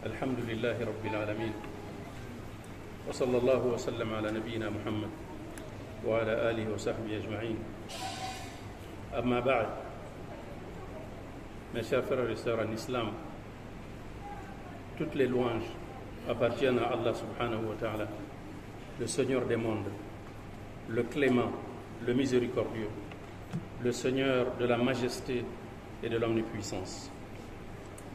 الحمد لله رب العالمين وصلى الله وسلم على نبينا محمد وعلى آله وصحبه أجمعين. أما بعد, mes chers frères et sœurs en islam, toutes les louanges appartiennent à Allah subhanahu wa ta'ala, le Seigneur des mondes, le clément, le miséricordieux, le Seigneur de la majesté et de l'omnipuissance.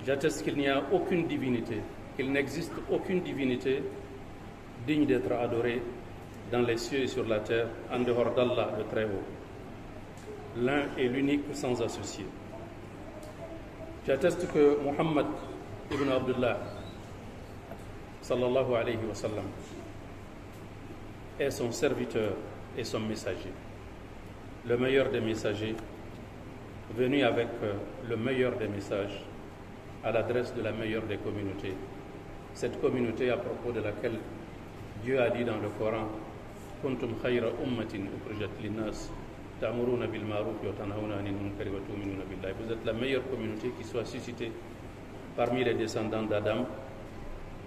J'atteste qu'il n'y a aucune divinité, qu'il n'existe aucune divinité digne d'être adorée dans les cieux et sur la terre, en dehors d'Allah le Très-Haut, l'un et l'unique sans associé. J'atteste que Muhammad ibn Abdullah sallallahu alayhi wa sallam est son serviteur et son messager, le meilleur des messagers, venu avec le meilleur des messages à l'adresse de la meilleure des communautés. Cette communauté à propos de laquelle Dieu a dit dans le Coran: Kuntum khayra ummatin ukhrijat linnas ta'muruna bil ma'ruf wa tanhauna 'anil munkari wa tu'minuna billahi. Vous êtes la meilleure communauté qui soit suscitée parmi les descendants d'Adam,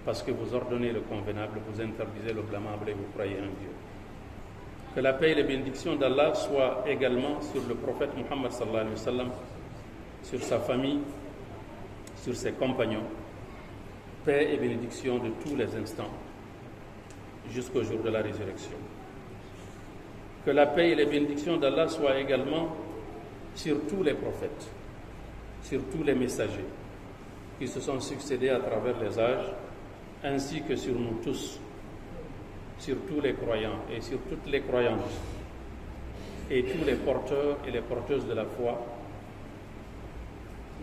parce que vous ordonnez le convenable, vous interdisez le blâmable et vous croyez en Dieu. Que la paix et les bénédictions d'Allah soient également sur le prophète Muhammad sallallahu alayhi wa sallam, sur sa famille, sur ses compagnons, paix et bénédiction de tous les instants, jusqu'au jour de la résurrection. Que la paix et les bénédictions d'Allah soient également sur tous les prophètes, sur tous les messagers qui se sont succédés à travers les âges, ainsi que sur nous tous, sur tous les croyants et sur toutes les croyantes, et tous les porteurs et les porteuses de la foi,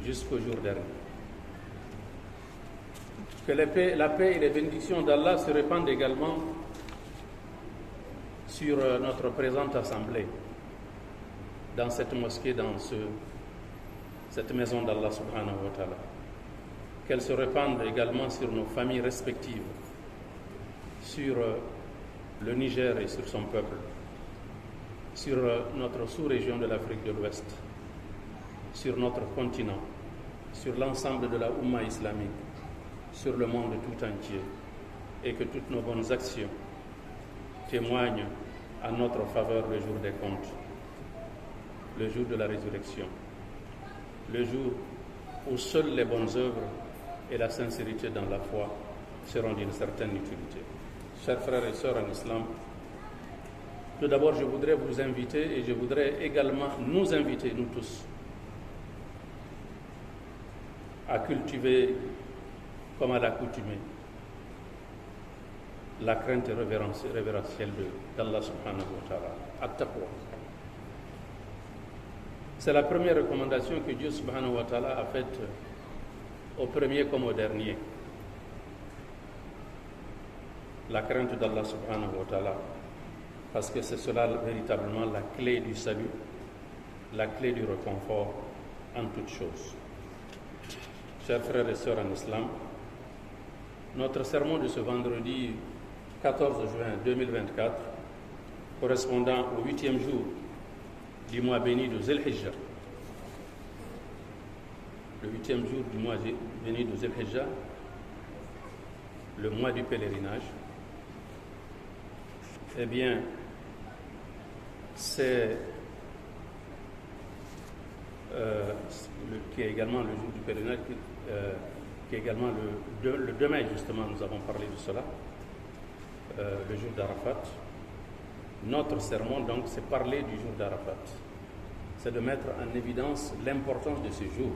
jusqu'au jour dernier. Que la paix et les bénédictions d'Allah se répandent également sur notre présente assemblée, dans cette mosquée, dans cette maison d'Allah subhanahu wa ta'ala. Qu'elles se répandent également sur nos familles respectives, sur le Niger et sur son peuple, sur notre sous-région de l'Afrique de l'Ouest, sur notre continent, sur l'ensemble de la Oumma islamique, sur le monde tout entier, et que toutes nos bonnes actions témoignent en notre faveur le jour des comptes, le jour de la résurrection, le jour où seules les bonnes œuvres et la sincérité dans la foi seront d'une certaine utilité. Chers frères et sœurs en islam, tout d'abord je voudrais vous inviter, et je voudrais également nous inviter, nous tous, à cultiver comme à l'accoutumée la crainte révérentielle d'Allah subhanahu wa ta'ala, at-taqwa. C'est la première recommandation que Dieu subhanahu wa ta'ala a faite au premier comme au dernier. La crainte d'Allah subhanahu wa ta'ala, parce que c'est cela véritablement la clé du salut, la clé du réconfort en toutes choses. Chers frères et sœurs en islam, notre sermon de ce vendredi 14 juin 2024, correspondant au 8e jour du mois béni de Zul Hijjah, le 8e jour du mois béni de Zul Hijjah, le mois du pèlerinage, eh bien, c'est qui est également le jour du pèlerinage, qui est également le demain, justement, nous avons parlé de cela, le jour d'Arafat. Notre sermon, donc, c'est parler du jour d'Arafat. C'est de mettre en évidence l'importance de ce jour.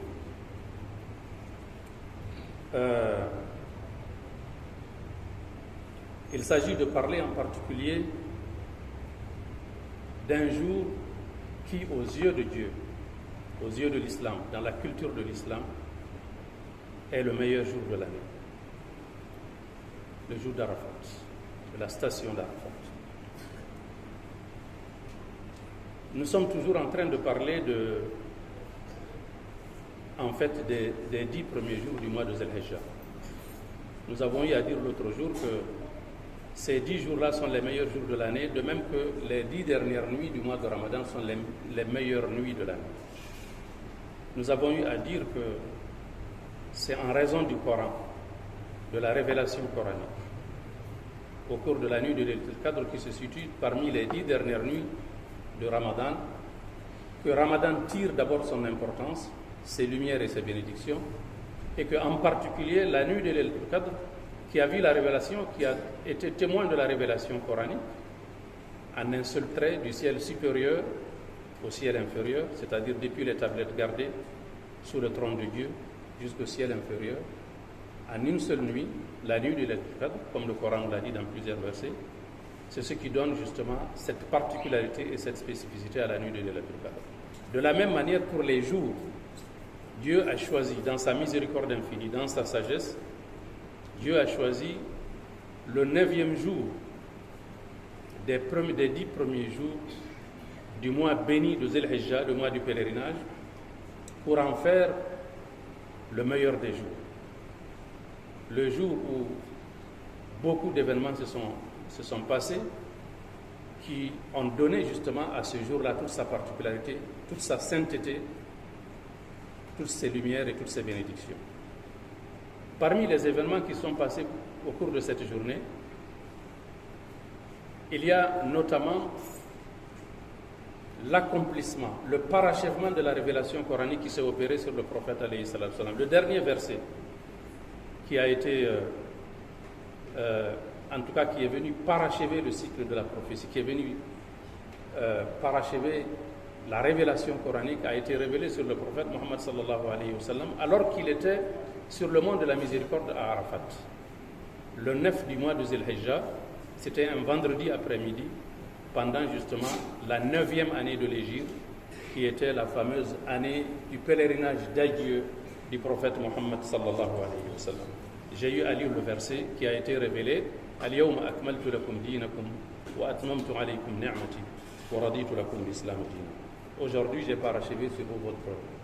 Il s'agit de parler en particulier d'un jour qui, aux yeux de Dieu, aux yeux de l'islam, dans la culture de l'islam, est le meilleur jour de l'année. Le jour d'Arafat, de la station d'Arafat. Nous sommes toujours en train de parler des 10 premiers jours du mois de Zul Hijjah. Nous avons eu à dire l'autre jour que ces 10 jours-là sont les meilleurs jours de l'année, de même que les 10 dernières nuits du mois de Ramadan sont les meilleures nuits de l'année. Nous avons eu à dire que c'est en raison du Coran de la révélation coranique au cours de la nuit de Laylatul Qadr qui se situe parmi les 10 dernières nuits de Ramadan, que Ramadan tire d'abord son importance, ses lumières et ses bénédictions, et qu'en particulier la nuit de Laylatul Qadr qui a vu la révélation, qui a été témoin de la révélation coranique, en un seul trait du ciel supérieur au ciel inférieur, c'est-à-dire depuis les tablettes gardées sous le trône de Dieu jusqu'au ciel inférieur, en une seule nuit, la nuit de Laylatul Qadr, comme le Coran l'a dit dans plusieurs versets, c'est ce qui donne justement cette particularité et cette spécificité à la nuit de Laylatul Qadr. De la même manière, pour les jours, Dieu a choisi, dans sa miséricorde infinie, dans sa sagesse, Dieu a choisi le 9e jour des 10 premiers jours du mois béni de Zul Hijja, le mois du pèlerinage, pour en faire le meilleur des jours. Le jour où beaucoup d'événements se sont passés, qui ont donné justement à ce jour-là toute sa particularité, toute sa sainteté, toutes ses lumières et toutes ses bénédictions. Parmi les événements qui sont passés au cours de cette journée, il y a notamment l'accomplissement, le parachèvement de la révélation coranique qui s'est opéré sur le prophète alayhi salatu salam. Le dernier verset qui a été, en tout cas qui est venu parachever le cycle de la prophétie, qui est venu parachever la révélation coranique, a été révélé sur le prophète Muhammad sallallahu alayhi wa sallam, alors qu'il était sur le mont de la miséricorde à Arafat. Le 9 du mois de Zul Hijja, c'était un vendredi après-midi, pendant justement la 9e année de l'Hégire, qui était la fameuse année du pèlerinage d'adieu du prophète Muhammad sallallahu alayhi wa sallam. J'ai eu à lire le verset qui a été révélé « Al-yawma akmaltu lakum dinakum wa atmamtu alaykum ni'mati wa raditu lakum l'islam dina » Aujourd'hui, j'ai parachevé sur vous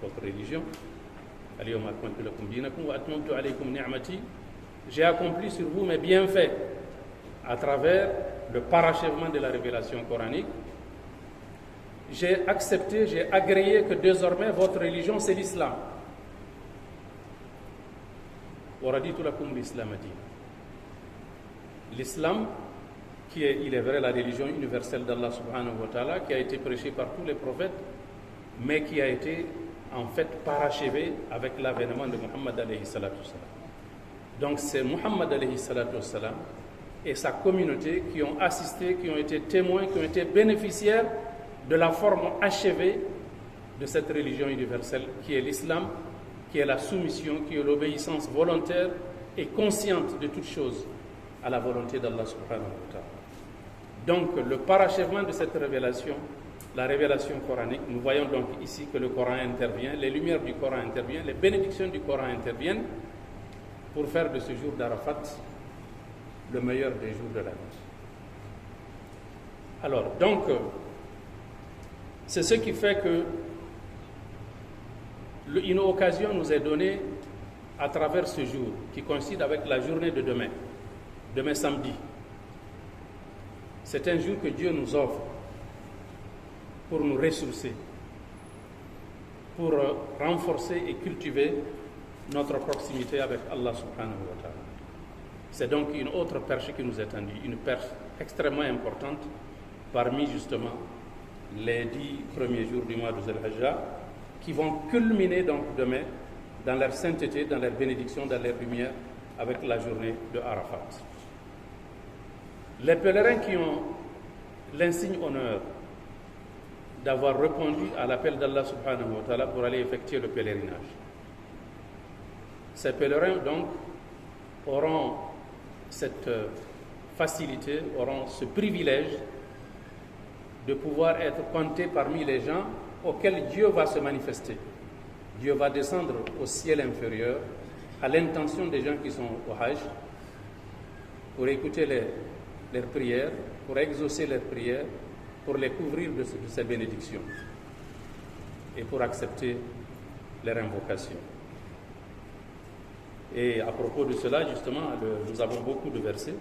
votre religion. « Al-yawma akmaltu lakum dinakum wa atmamtu alaykum ni'mati » J'ai accompli sur vous mes bienfaits à travers le parachèvement de la révélation coranique. J'ai accepté, j'ai agréé que désormais votre religion c'est l'islam. L'islam, qui est, il est vrai, la religion universelle d'Allah subhanahu wa ta'ala, qui a été prêchée par tous les prophètes, mais qui a été en fait parachevé avec l'avènement de Muhammad alayhi salatu salam. Donc c'est Muhammad alayhi salatu salam et sa communauté qui ont assisté, qui ont été témoins, qui ont été bénéficiaires de la forme achevée de cette religion universelle qui est l'islam, qui est la soumission, qui est l'obéissance volontaire et consciente de toutes choses à la volonté d'Allah subhanahu wa ta'ala. Donc le parachèvement de cette révélation, la révélation coranique, nous voyons donc ici que le Coran intervient, les lumières du Coran interviennent, les bénédictions du Coran interviennent pour faire de ce jour d'Arafat le meilleur des jours de l'année. Alors, donc, c'est ce qui fait que une occasion nous est donnée à travers ce jour qui coïncide avec la journée de demain samedi. C'est un jour que Dieu nous offre pour nous ressourcer, pour renforcer et cultiver notre proximité avec Allah subhanahu wa ta'ala. C'est donc une autre perche qui nous est tendue, une perche extrêmement importante parmi justement les 10 premiers jours du mois de Zul Hijja qui vont culminer donc demain dans leur sainteté, dans leur bénédiction, dans leur lumière avec la journée de Arafat. Les pèlerins qui ont l'insigne honneur d'avoir répondu à l'appel d'Allah subhanahu wa ta'ala pour aller effectuer le pèlerinage. Ces pèlerins donc auront cette facilité, auront ce privilège de pouvoir être comptés parmi les gens auxquels Dieu va se manifester. Dieu va descendre au ciel inférieur à l'intention des gens qui sont au Hajj pour écouter leurs prières, pour exaucer leurs prières, pour les couvrir de ces bénédictions et pour accepter leurs invocations. Et à propos de cela, justement, nous avons beaucoup de versets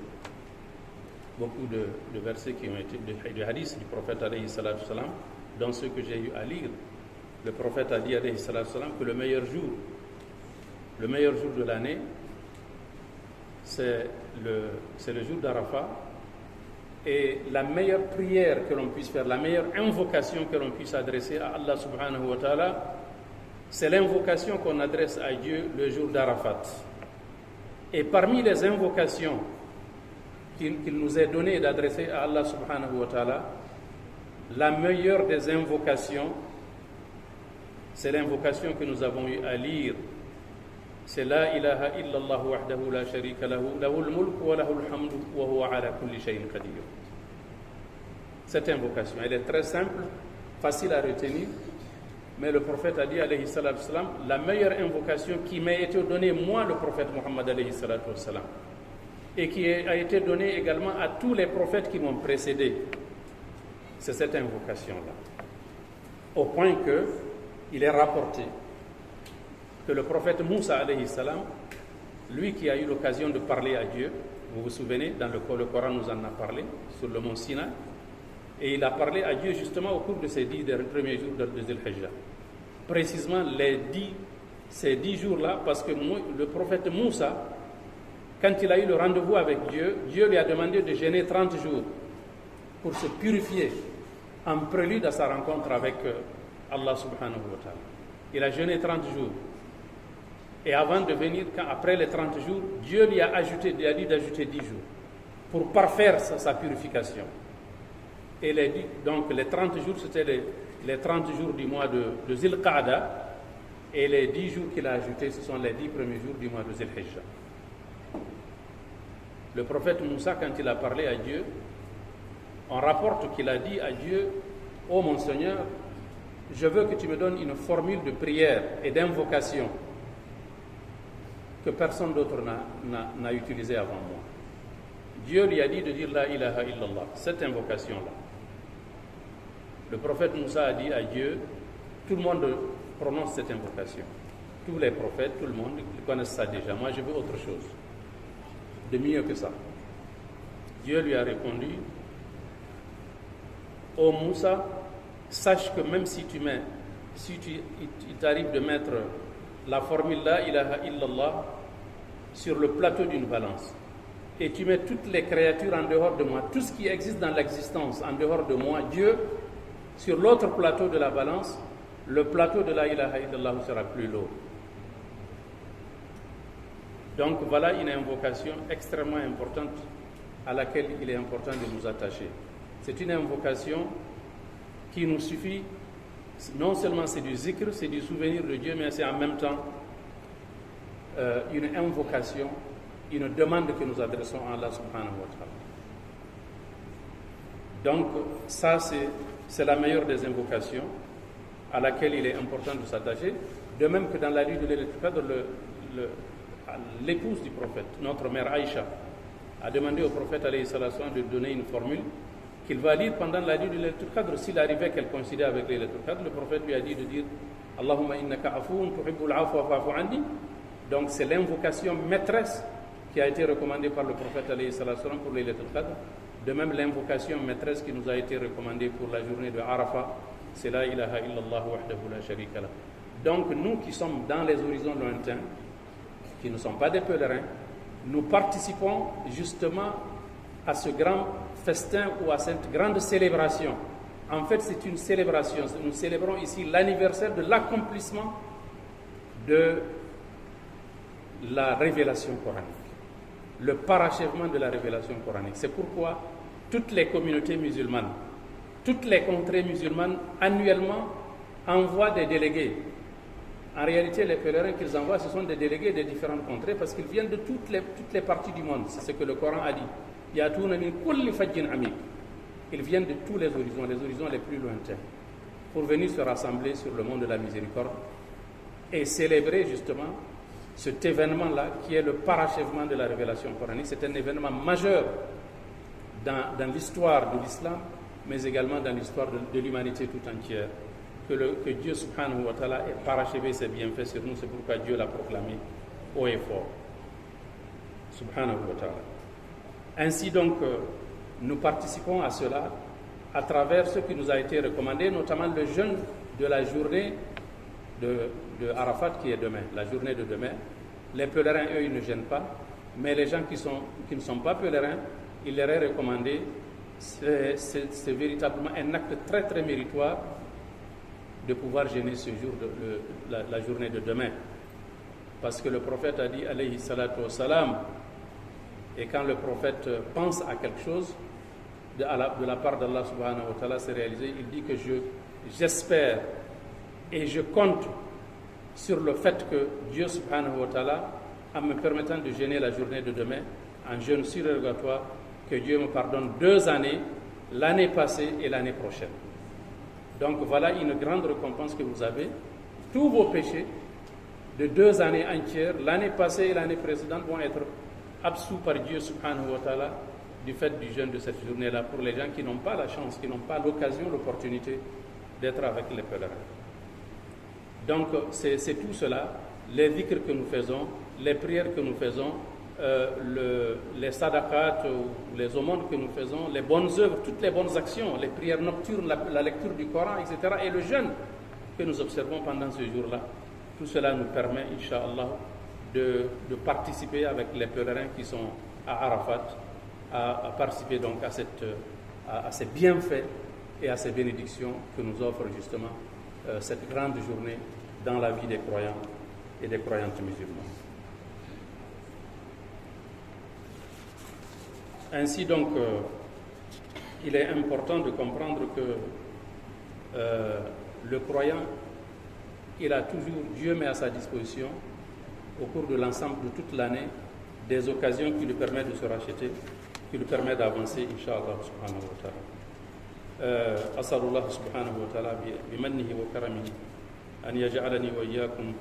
qui ont été du hadith du prophète alayhi salatu salam, dans ceux que j'ai eu à lire. Le prophète a dit alayhi salatu salam que le meilleur jour de l'année, c'est le jour d'Arafat. Et la meilleure prière que l'on puisse faire, la meilleure invocation que l'on puisse adresser à Allah subhanahu wa ta'ala, c'est l'invocation qu'on adresse à Dieu le jour d'Arafat. Et parmi les invocations qu'il nous est donné d'adresser à Allah subhanahu wa ta'ala, la meilleure des invocations, c'est l'invocation que nous avons eu à lire. C'est La ilaha illallah wahdahu la sharika lahu, lahul mulk wa lahul hamdu wa huwa ala kulli shay'in qadir. Cette invocation, elle est très simple, facile à retenir, mais le prophète a dit, alayhi salatu wassalam, la meilleure invocation qui m'a été donnée, moi, le prophète Muhammad, alayhi salatu wassalam, et qui a été donnée également à tous les prophètes qui m'ont précédé, c'est cette invocation-là. Au point qu'il est rapporté que le prophète Moussa, alayhi salam, lui qui a eu l'occasion de parler à Dieu, vous vous souvenez, dans le Coran nous en a parlé, sur le mont Sinaï, et il a parlé à Dieu justement au cours de ces 10 premiers jours de Dhul Hijjah. Précisément ces 10 jours-là, parce que le prophète Moussa, quand il a eu le rendez-vous avec Dieu, Dieu lui a demandé de jeûner 30 jours pour se purifier en prélude à sa rencontre avec Allah subhanahu wa ta'ala. Il a jeûné 30 jours. Et avant de venir, après les 30 jours, Dieu lui a dit d'ajouter 10 jours pour parfaire sa purification. Et donc les 30 jours, c'était les 30 jours du mois de Zil Qa'da, et les 10 jours qu'il a ajoutés, ce sont les 10 premiers jours du mois de Zil Hijjah. Le prophète Moussa, quand il a parlé à Dieu, on rapporte qu'il a dit à Dieu, « Oh mon Seigneur, je veux que tu me donnes une formule de prière et d'invocation que personne d'autre n'a utilisée avant moi. » Dieu lui a dit de dire « La ilaha illallah », cette invocation-là. Le prophète Moussa a dit à Dieu, tout le monde prononce cette invocation. Tous les prophètes, tout le monde, ils connaissent ça déjà. Moi, je veux autre chose, de mieux que ça. Dieu lui a répondu, « Ô Moussa, sache que même si il t'arrive de mettre la formule La ilaha illallah sur le plateau d'une balance, et tu mets toutes les créatures en dehors de moi, tout ce qui existe dans l'existence en dehors de moi, Dieu, sur l'autre plateau de la balance, le plateau de la ilaha illallah sera plus lourd. » Donc voilà une invocation extrêmement importante à laquelle il est important de nous attacher. C'est une invocation qui nous suffit, non seulement c'est du zikr, c'est du souvenir de Dieu, mais c'est en même temps une invocation, une demande que nous adressons à Allah subhanahu wa ta'ala. Donc ça c'est la meilleure des invocations à laquelle il est important de s'attacher, de même que dans la nuit de Laylatul Qadr, l'épouse du prophète, notre mère Aïcha, a demandé au prophète alayhi salatu wa sallam de donner une formule qu'il va lire pendant la nuit de Laylatul Qadr. S'il arrivait qu'elle coïncidait avec Laylatul Qadr, le prophète lui a dit de dire Allahumma innaka afoun tuhibbul afwa fa'fu anni. Donc c'est l'invocation maîtresse qui a été recommandée par le prophète alayhi salatu wa sallam pour Laylatul Qadr. De même, l'invocation maîtresse qui nous a été recommandée pour la journée de Arafat, c'est La ilaha illallah wahdahu la sharika lah. Donc nous qui sommes dans les horizons lointains, qui ne sont pas des pèlerins, nous participons justement à ce grand festin ou à cette grande célébration. En fait, c'est une célébration. Nous célébrons ici l'anniversaire de l'accomplissement de la révélation coranique, le parachèvement de la révélation coranique. C'est pourquoi toutes les communautés musulmanes, toutes les contrées musulmanes, annuellement, envoient des délégués. En réalité, les pèlerins qu'ils envoient, ce sont des délégués des différentes contrées parce qu'ils viennent de toutes les parties du monde. C'est ce que le Coran a dit. Ils viennent de tous les horizons les plus lointains, pour venir se rassembler sur le mont de la miséricorde et célébrer justement cet événement-là qui est le parachèvement de la révélation coranique. C'est un événement majeur dans l'histoire de l'islam, mais également dans l'histoire de l'humanité tout entière. Que Dieu subhanahu wa ta'ala ait parachevé ses bienfaits sur nous, c'est pourquoi Dieu l'a proclamé haut et fort. Subhanahu wa ta'ala. Ainsi donc, nous participons à cela à travers ce qui nous a été recommandé, notamment le jeûne de la journée de Arafat qui est demain, la journée de demain. Les pèlerins, eux, ils ne jeûnent pas. Mais les gens qui ne sont pas pèlerins, il leur est recommandé, c'est véritablement un acte très très méritoire de pouvoir jeûner ce jour, la journée de demain. Parce que le prophète a dit, alayhi salatu wassalam, et quand le prophète pense à quelque chose, de la part d'Allah subhanahu wa ta'ala, c'est réalisé, il dit que j'espère et je compte sur le fait que Dieu subhanahu wa ta'ala, en me permettant de jeûner la journée de demain, en jeûne surérogatoire, que Dieu me pardonne 2 années, l'année passée et l'année prochaine. Donc voilà une grande récompense que vous avez. Tous vos péchés de 2 années entières, l'année passée et l'année précédente, vont être absous par Dieu subhanahu wa ta'ala du fait du jeûne de cette journée-là, pour les gens qui n'ont pas la chance, qui n'ont pas l'occasion, l'opportunité d'être avec les pèlerins. Donc c'est tout cela, les dhikrs que nous faisons, les prières que nous faisons, les sadaqat, les aumônes que nous faisons, les bonnes œuvres, toutes les bonnes actions, les prières nocturnes, la lecture du Coran, etc. et le jeûne que nous observons pendant ce jour-là. Tout cela nous permet, Inch'Allah, de participer avec les pèlerins qui sont à Arafat, à participer donc à ces bienfaits et à ces bénédictions que nous offre justement cette grande journée dans la vie des croyants et des croyantes musulmans. Ainsi donc, il est important de comprendre que le croyant, il a toujours, Dieu met à sa disposition, au cours de l'ensemble de toute l'année, des occasions qui lui permettent de se racheter, qui lui permettent d'avancer, Inch'Allah subhanahu wa ta'ala. As'alullah subhanahu wa ta'ala bimannihi wa karamihi an yaj'alani wa iyyakum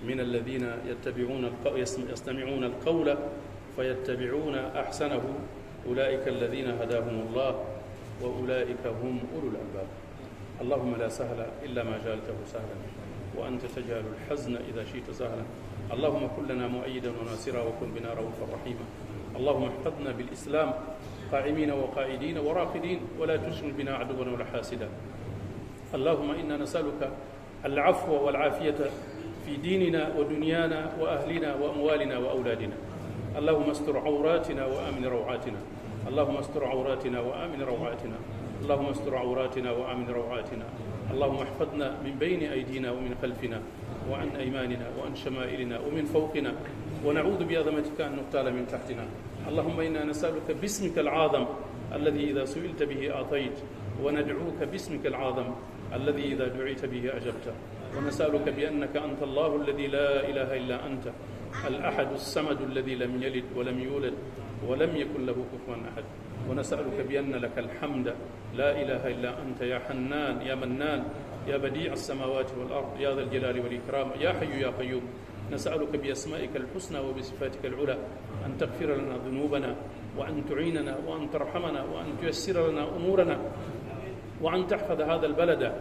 min alladhina yastami'una al-qawla fayattabi'una ahsanahu ulaika alladhina hadahumullah wa ulaika hum ulul albab. Allahumma la sahla illa ma ja'altahu sahlan wa anta taj'alu al-hazna idha shi'ta sahlan. اللهم كن لنا مؤيدا وناصرا وكن بنا رؤوفا رحيما. اللهم احفظنا بالإسلام قائمين وقائدين وراقدين ولا تشمل بنا عدوا ولا حاسدا. اللهم إنا نسألك العفو والعافية في ديننا ودنيانا وأهلنا وأموالنا وأولادنا. اللهم استر عوراتنا وآمن روعاتنا. اللهم استر عوراتنا وآمن روعاتنا. اللهم استر عوراتنا وآمن روعاتنا. اللهم احفظنا من بين أيدينا ومن خلفنا وعن أيماننا وعن شمائلنا ومن فوقنا ونعوذ بعظمتك أن نغتال من تحتنا. اللهم إنا نسألك باسمك العظم الذي إذا سئلت به أعطيت وندعوك باسمك العظم الذي إذا دعيت به أجبت ونسألك بأنك أنت الله الذي لا إله إلا أنت الأحد الصمد الذي لم يلد ولم يولد ولم يكن له كفوا أحد ونسألك بأن لك الحمد لا إله إلا أنت يا حنان يا منان يا بديع السماوات والأرض يا ذا الجلال والإكرام يا حي يا قيوم. نسألك بأسمائك الحسنى وبصفاتك العلى أن تغفر لنا ذنوبنا وأن تعيننا وأن ترحمنا وأن تيسر لنا أمورنا وأن تحفظ هذا البلد.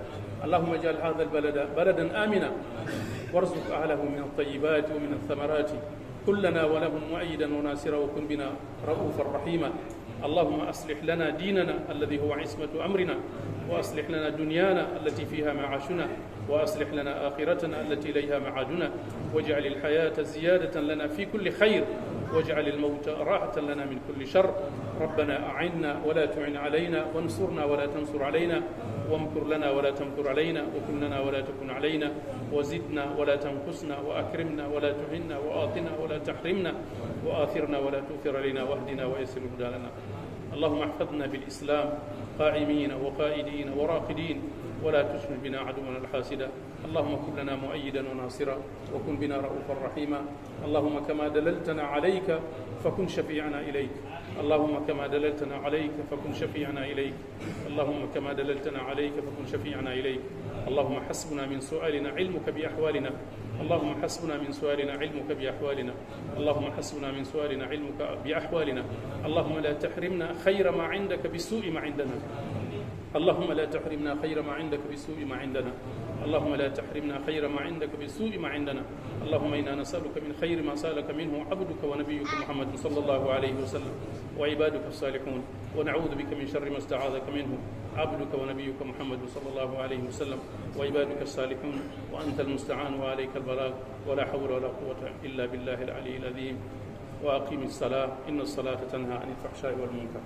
اللهم اجعل هذا البلد بلدا آمنا وارزق أهله من الطيبات ومن الثمرات. كلنا ولهم مؤيدا وناصرا وكن بنا رؤوفا رحيما. اللهم أصلح لنا ديننا الذي هو عصمة أمرنا وأصلح لنا دنيانا التي فيها معاشنا وأصلح لنا آخرتنا التي إليها معادنا واجعل الحياة زيادة لنا في كل خير واجعل الموت راحة لنا من كل شر. ربنا أعنا ولا تعن علينا وانصرنا ولا تنصر علينا وامكر لنا ولا تمكر علينا وكن لنا ولا تكن علينا وزدنا ولا تنقصنا وأكرمنا ولا تهنا وآتنا ولا تحرمنا وآثرنا ولا تؤثر علينا واهدنا ويسر الهدى لنا. اللهم احفظنا بالإسلام قائمين وقائدين وراقدين ولا تشمل بنا عدوا ولا حاسدا. اللهم كن لنا مؤيدا وناصرا وكن بنا رؤوفا رحيما. اللهم كما دللتنا عليك فكن شفيعنا إليك. اللهم كما دللتنا عليك فكن شفيعنا إليك. اللهم كما دللتنا عليك فكن شفيعنا إليك. اللهم حسبنا من سؤالنا علمك بأحوالنا. اللهم حسبنا من سؤالنا علمك بأحوالنا. اللهم حسبنا من سؤالنا علمك بأحوالنا. اللهم لا تحرمنا خير ما عندك بسوء ما عندنا. اللهم لا تحرمنا خير ما عندك بسوء ما عندنا. اللهم لا تحرمنا خير ما عندك بسوء ما عندنا. اللهم إنا نسألك من خير ما سألك منه عبدك ونبيك محمد صلى الله عليه وسلم وعبادك الصالحون ونعوذ بك من شر ما استعاذك منه عبدك ونبيك محمد صلى الله عليه وسلم وعبادك الصالحون وأنت المستعان وعليك البلاغ ولا حول ولا قوة إلا بالله العلي العظيم. وأقم الصلاة إن الصلاة تنهى عن الفحشاء والمنكر